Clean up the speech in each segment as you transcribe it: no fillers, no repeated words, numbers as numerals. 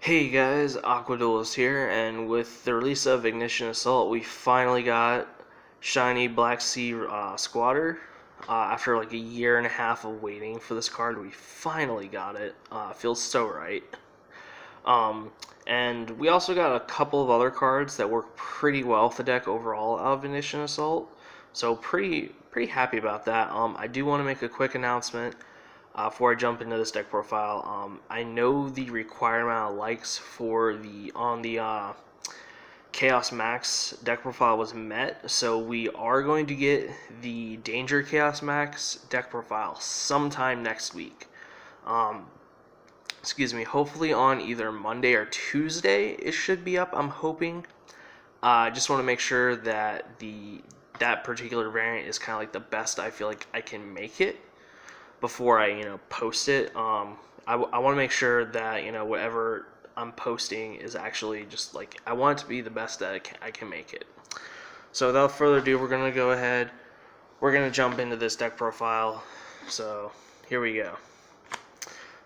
Hey guys, Aqua Duelist here, and with the release of Ignition Assault, we finally got shiny Black Sea Squatter. After like a year and a half of waiting for this card, we finally got it. Feels so right. Um, and we also got a couple of other cards that work pretty well with the deck overall out of Ignition Assault. So pretty happy about that. I do want to make a quick announcement. Before I jump into this deck profile, I know the required amount of likes for the Chaos Max deck profile was met, so we are going to get the Danger Chaos Max deck profile sometime next week. Um, hopefully on either Monday or Tuesday it should be up. I'm hoping. I just want to make sure that that particular variant is kind of like the best I feel like I can make it before I post it. I want to make sure that whatever I'm posting is actually just like I want it to be the best that I can make it. So without further ado, we're gonna go ahead. We're gonna jump into this deck profile. So here we go.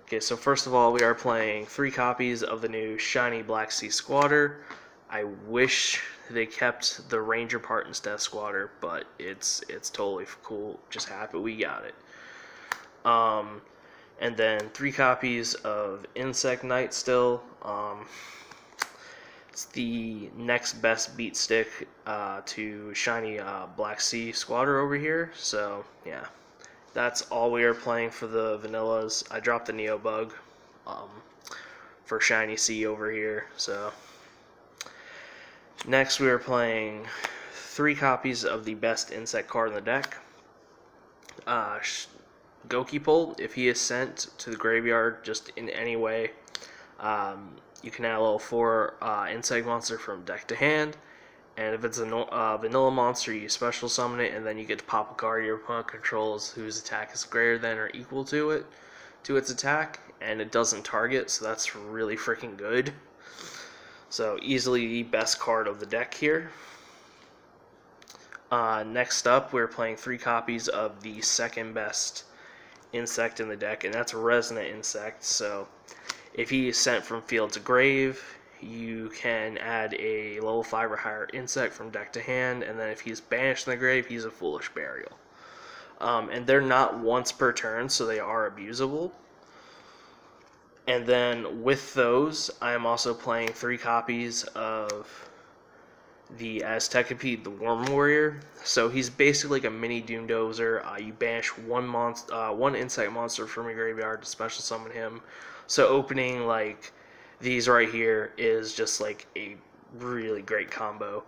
Okay, so first of all, we are playing 3 copies of the new shiny Black Sea Squatter. I wish they kept the Ranger part instead of Squatter, but it's totally cool. Just happy we got it. And then 3 copies of Insect Knight still. It's the next best beat stick to shiny Black Sea Squatter over here. So yeah, that's all we are playing for the vanillas. I dropped the Neo Bug um, for shiny Sea over here. So next we are playing 3 copies of the best insect card in the deck. Gokipole, if he is sent to the graveyard just in any way, you can add a level 4 insect monster from deck to hand. And if it's a vanilla monster, you special summon it, and then you get to pop a card your opponent controls whose attack is greater than or equal to its attack, and it doesn't target, so that's really freaking good. So easily the best card of the deck here. Next up, we're playing 3 copies of the second best insect in the deck, and that's a Resonant Insect. So if he is sent from field to grave, you can add a level 5 or higher insect from deck to hand, and then if he's banished in the grave, he's a Foolish Burial. And they're not once per turn, so they are abusable. And then with those, I am also playing 3 copies of the Aztekipede, the Worm Warrior. So he's basically like a mini Doomdozer. You banish one insect monster from your graveyard to special summon him. So opening like these right here is just like a really great combo.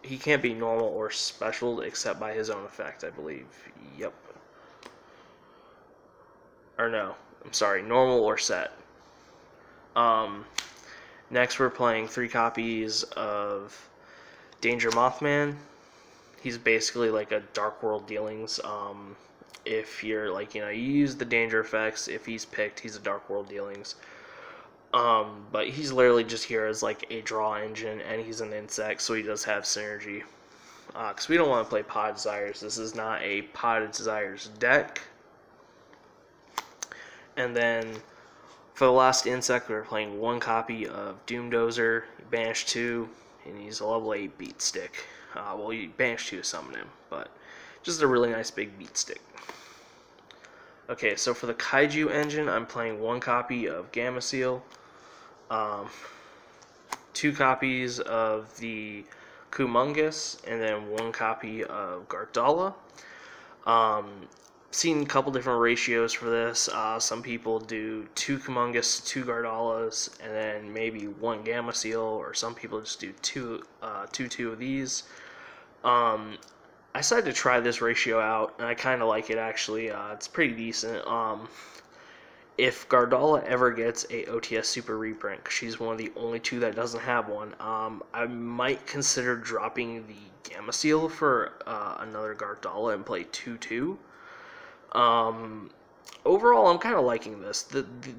He can't be normal or special except by his own effect, I believe. Yep. Or no, I'm sorry, normal or set. Next, we're playing 3 copies of Danger Mothman. He's basically like a Dark World Dealings. If you're like, you use the danger effects. If he's picked, he's a Dark World Dealings. But he's literally just here as like a draw engine, and he's an insect, so he does have synergy. Because we don't want to play Pod Desires. This is not a Pod Desires deck. And then for the last insect, we're playing 1 copy of Doomdozer. You banish 2, and he's a level 8 beat stick. Well, you banish 2 to summon him, but just a really nice big beat stick. Okay, so for the Kaiju engine, I'm playing 1 copy of Gamma Seal, 2 copies of the Kumungus, and then 1 copy of Gardala. Seen a couple different ratios for this. Some people do 2 Kumungus, 2 Gardalas, and then maybe 1 Gamma Seal, or some people just do two of these. I decided to try this ratio out, and I kind of like it actually. It's pretty decent. If Gardala ever gets a OTS Super reprint, because she's one of the only 2 that doesn't have one, I might consider dropping the Gamma Seal for another Gardala and play 2-2. Overall, I'm kind of liking this.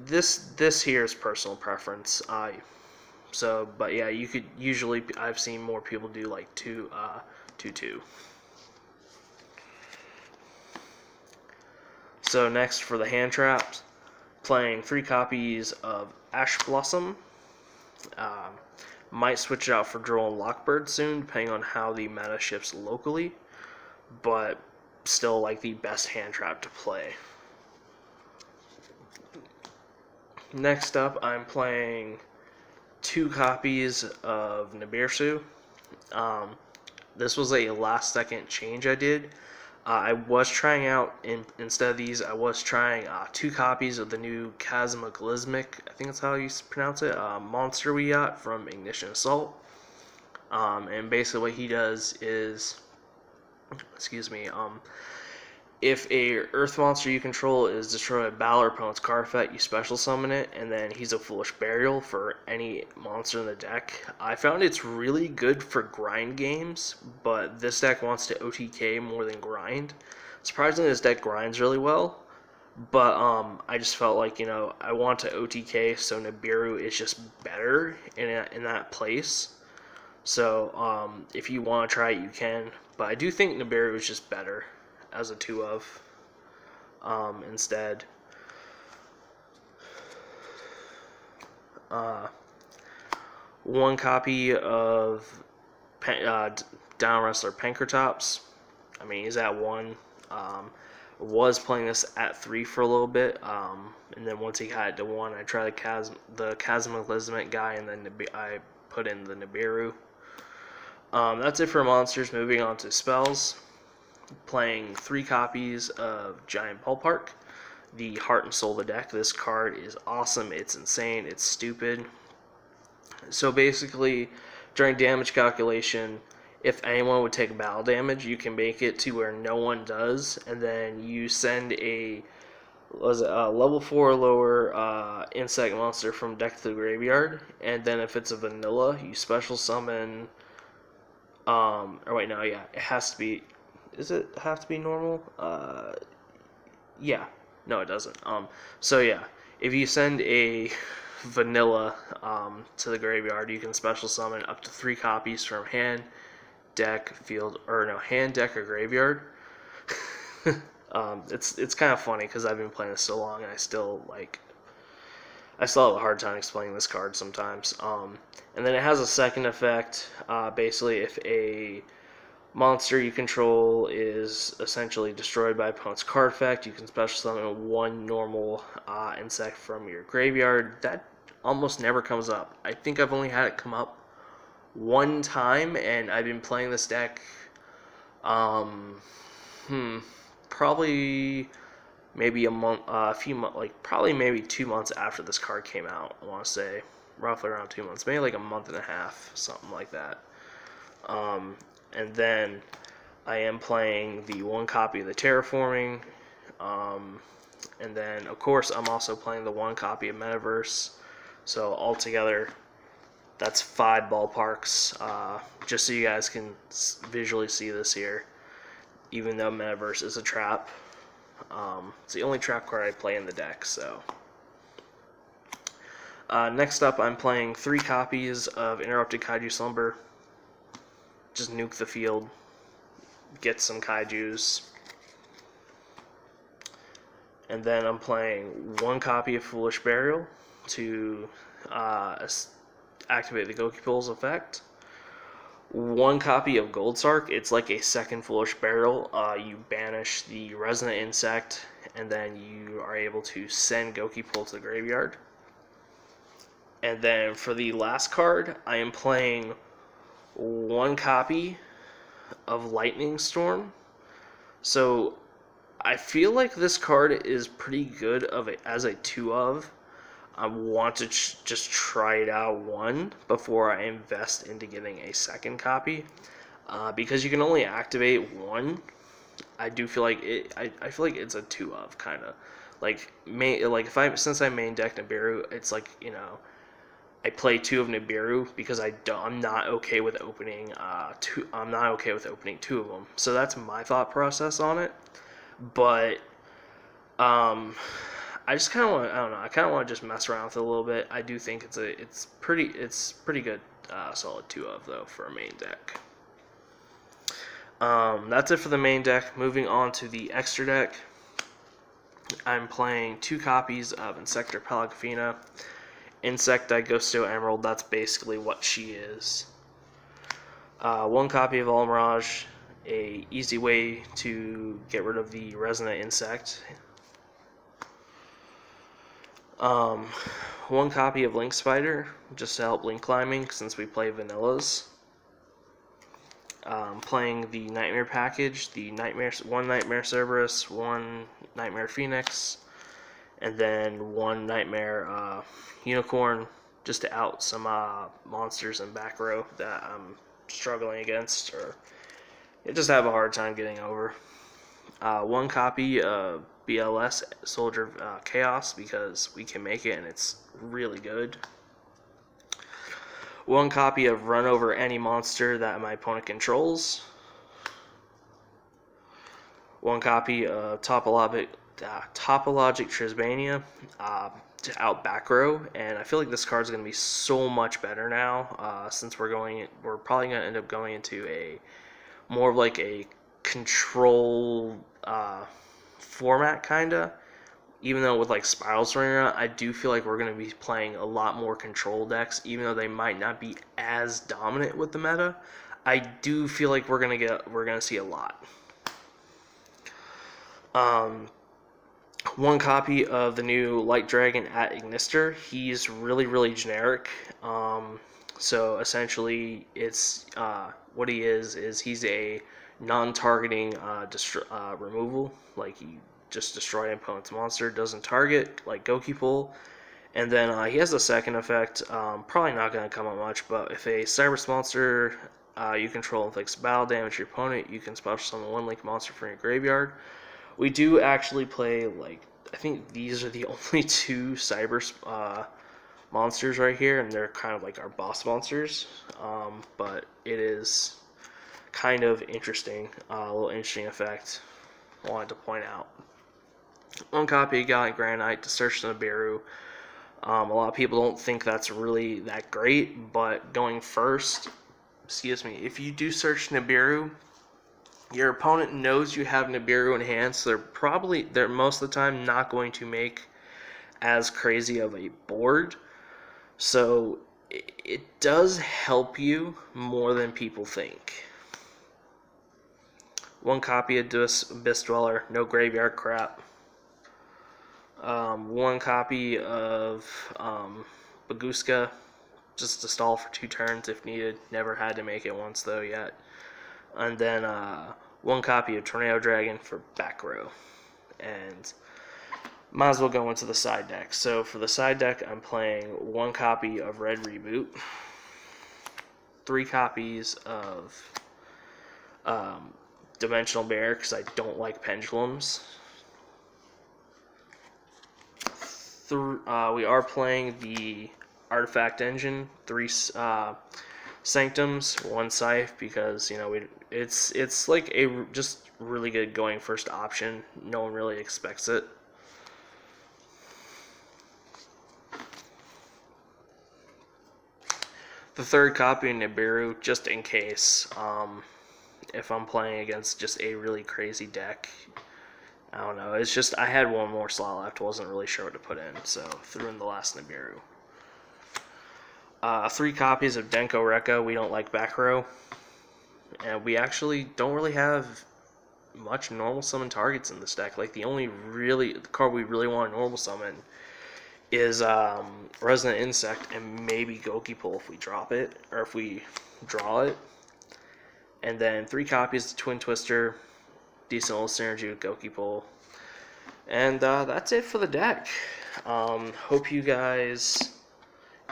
This here is personal preference. But yeah, you could usually I've seen more people do like 2-2. So next for the hand traps, playing 3 copies of Ash Blossom. Um, might switch it out for Droll and Lockbird soon, depending on how the meta shifts locally, but still like the best hand trap to play. Next up, I'm playing 2 copies of Nibiru. This was a last second change I did. I was trying out, instead of these, I was trying 2 copies of the new Cataclysmic, I think that's how you pronounce it, monster we got from Ignition Assault. And basically what he does is, if a Earth monster you control is destroyed by battle or opponent's card effect, you special summon it, and then he's a Foolish Burial for any monster in the deck. I found it's really good for grind games, but this deck wants to OTK more than grind. Surprisingly, this deck grinds really well, but I just felt like, I want to OTK, so Nibiru is just better in that place. So if you want to try it, you can, but I do think Nibiru is just better as a 2-of instead. One copy of Down Wrestler Pankratops. I mean, he's at 1. Was playing this at 3 for a little bit, and then once he got it to 1, I tried the Cataclysmic guy, and then I put in the Nibiru. That's it for monsters. Moving on to spells. Playing 3 copies of Giant Ballpark, the Heart and Soul of the deck. This card is awesome, it's insane, it's stupid. So basically, during damage calculation, if anyone would take battle damage, you can make it to where no one does, and then you send a level 4 or lower insect monster from deck to the graveyard, and then if it's a vanilla, you special summon, it has to be, does it have to be normal? Yeah. No, it doesn't. So yeah, if you send a vanilla to the graveyard, you can special summon up to 3 copies from hand, deck, field, hand, deck, or graveyard. It's kind of funny because I've been playing this so long, and I still have a hard time explaining this card sometimes. And then it has a second effect. Basically, if a monster you control is essentially destroyed by opponent's card effect, you can special summon 1 normal insect from your graveyard. That almost never comes up. I think I've only had it come up 1 time, and I've been playing this deck probably maybe a month, probably maybe 2 months after this card came out. I want to say roughly around 2 months, maybe like a month and a half, something like that. And then I am playing the 1 copy of the Terraforming, and then of course I'm also playing the 1 copy of Metaverse. So altogether, that's 5 ballparks. Just so you guys can visually see this here. Even though Metaverse is a trap, it's the only trap card I play in the deck. So next up, I'm playing 3 copies of Interrupted Kaiju Slumber. Just nuke the field, get some kaijus. And then I'm playing 1 copy of Foolish Burial to activate the Goki Pulls effect. 1 copy of Gold Sark. It's like a second Foolish Burial. You banish the Resonant Insect, and then you are able to send Goki Pull to the graveyard. And then for the last card, I am playing 1 copy of Lightning Storm. So I feel like this card is pretty good as a 2-of. I want to just try it out 1 before I invest into getting a second copy, because you can only activate 1. I do feel like I feel like it's a 2-of kind of since I main deck Nibiru, it's like I play 2 of Nibiru because I'm not okay with opening 2. I'm not okay with opening 2 of them. So that's my thought process on it. But I just kind of want, I don't know, I kind of want to just mess around with it a little bit. I do think it's pretty good, solid 2-of though for a main deck. That's it for the main deck. Moving on to the extra deck. I'm playing 2 copies of Insector Pelagafina. Insecti Ghosto Emerald, that's basically what she is. 1 copy of Almirage, a easy way to get rid of the Resonant Insect. 1 copy of Link Spider, just to help link climbing since we play vanillas. Playing the Nightmare package, the 1 Nightmare Cerberus, 1 Nightmare Phoenix, and then 1 Nightmare Unicorn, just to out some monsters in back row that I'm struggling against, or I just have a hard time getting over. 1 copy of BLS Soldier Chaos, because we can make it and it's really good. 1 copy of Run Over Any Monster that my opponent controls. 1 copy of Topologic Trisbania to out back row, and I feel like this card's going to be so much better now, since we're probably going to end up going into a more of like a control format, kinda. Even though with like spirals running around, I do feel like we're going to be playing a lot more control decks, even though they might not be as dominant with the meta. I do feel like we're gonna see a lot. 1 copy of the new Light Dragon at Ignister. He's really generic. So essentially, it's what he is he's a non-targeting removal. Like, he just destroy an opponent's monster, doesn't target, like Goki Pull. And then he has a second effect, probably not going to come up much, but if a Cyberus monster you control inflicts battle damage to your opponent, you can special summon 1 Link monster from your graveyard. We do actually play, like, I think these are the only 2 Cyberus monsters right here, and they're kind of like our boss monsters, but it is kind of interesting, a little interesting effect I wanted to point out. 1 copy of Gallant Granite to search the Nibiru. A lot of people don't think that's really that great, but going first, if you do search Nibiru, your opponent knows you have Nibiru in hand, so they're most of the time not going to make as crazy of a board. So it does help you more than people think. 1 copy of Abyss Dweller, no graveyard crap. 1 copy of Baguska, just to stall for 2 turns if needed. Never had to make it once though yet. And then 1 copy of Tornado Dragon for back row. And might as well go into the side deck. So for the side deck, I'm playing 1 copy of Red Reboot, 3 copies of Dimensional Bear, because I don't like pendulums. We are playing the Artifact Engine, 3 Sanctums, 1 Scythe, because it's like a just really good going first option. No one really expects it. The 3rd copy of Nibiru, just in case, if I'm playing against just a really crazy deck. I don't know, it's just I had 1 more slot left, wasn't really sure what to put in, so threw in the last Nibiru. 3 copies of Denko Rekka. We don't like back row, and we actually don't really have much normal summon targets in this deck. Like, the card we really want to normal summon is Resonant Insect and maybe Goki Pull if we drop it, or if we draw it. And then 3 copies of Twin Twister, decent little synergy with Goki Pull. And that's it for the deck. Hope you guys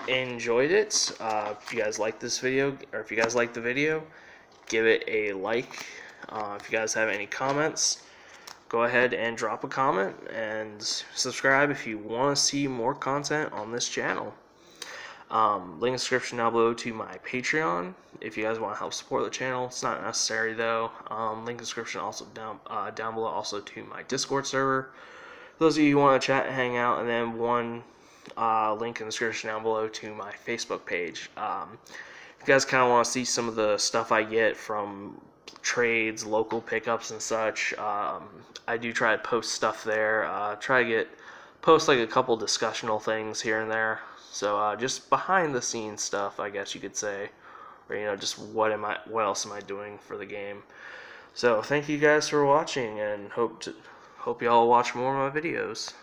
enjoyed it. If you guys like this video, or if you guys like the video, give it a like. If you guys have any comments, go ahead and drop a comment, and subscribe if you want to see more content on this channel. Link in the description down below to my Patreon if you guys want to help support the channel. It's not necessary though. Link in the description also down below also to my Discord server for those of you who want to chat and hang out, and then 1 link in the description down below to my Facebook page. If you guys kind of want to see some of the stuff I get from trades, local pickups, and such. I do try to post stuff there. Try to post like a couple discussional things here and there. So just behind the scenes stuff, I guess you could say, or just what else am I doing for the game. So thank you guys for watching, and hope y'all watch more of my videos.